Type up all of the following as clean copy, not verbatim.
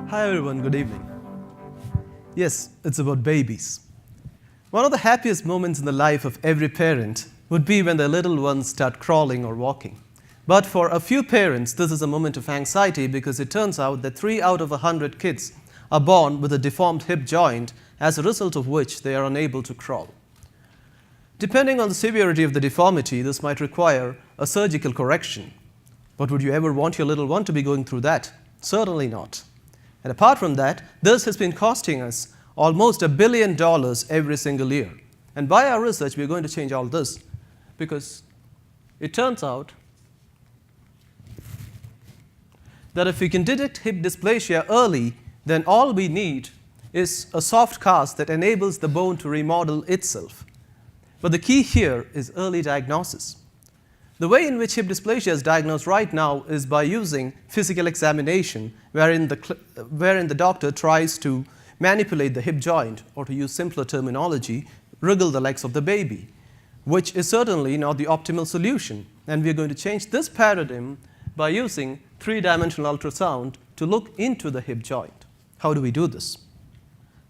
Hi everyone, good evening. Yes, it's about babies. One of the happiest moments in the life of every parent would be when their little ones start crawling or walking. But for a few parents, this is a moment of anxiety because it turns out that 3 out of 100 kids are born with a deformed hip joint, as a result of which they are unable to crawl. Depending on the severity of the deformity, this might require a surgical correction. But would you ever want your little one to be going through that? Certainly not. And apart from that, this has been costing us almost $1 billion every single year. And by our research, we're going to change all this, because it turns out that if we can detect hip dysplasia early, then all we need is a soft cast that enables the bone to remodel itself. But the key here is early diagnosis. The way in which hip dysplasia is diagnosed right now is by using physical examination, wherein the doctor tries to manipulate the hip joint, or to use simpler terminology, wriggle the legs of the baby, which is certainly not the optimal solution. And we're going to change this paradigm by using 3-dimensional ultrasound to look into the hip joint. How do we do this?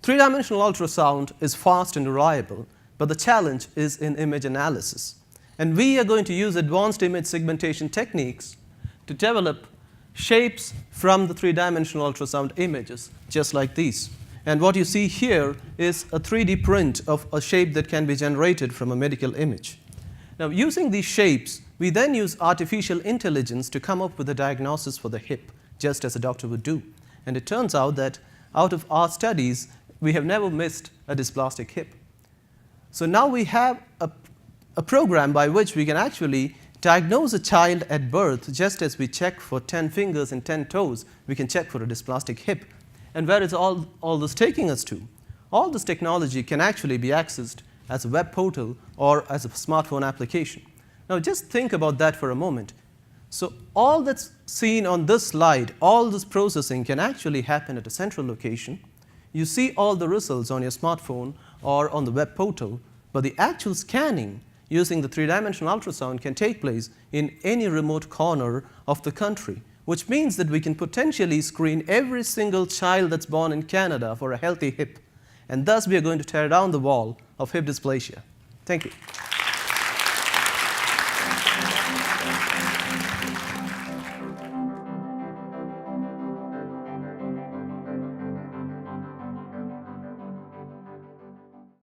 3-dimensional ultrasound is fast and reliable, but the challenge is in image analysis. And we are going to use advanced image segmentation techniques to develop shapes from the 3-dimensional ultrasound images, just like these. And what you see here is a 3D print of a shape that can be generated from a medical image. Now, using these shapes, we then use artificial intelligence to come up with a diagnosis for the hip, just as a doctor would do. And it turns out that out of our studies, we have never missed a dysplastic hip. So now we have a program by which we can actually diagnose a child at birth, just as we check for 10 fingers and 10 toes, we can check for a dysplastic hip. And where is all this taking us to? All this technology can actually be accessed as a web portal or as a smartphone application. Now just think about that for a moment. So all that's seen on this slide, all this processing can actually happen at a central location. You see all the results on your smartphone or on the web portal, but the actual scanning using the 3-dimensional ultrasound can take place in any remote corner of the country, which means that we can potentially screen every single child that's born in Canada for a healthy hip. And thus, we are going to tear down the wall of hip dysplasia. Thank you.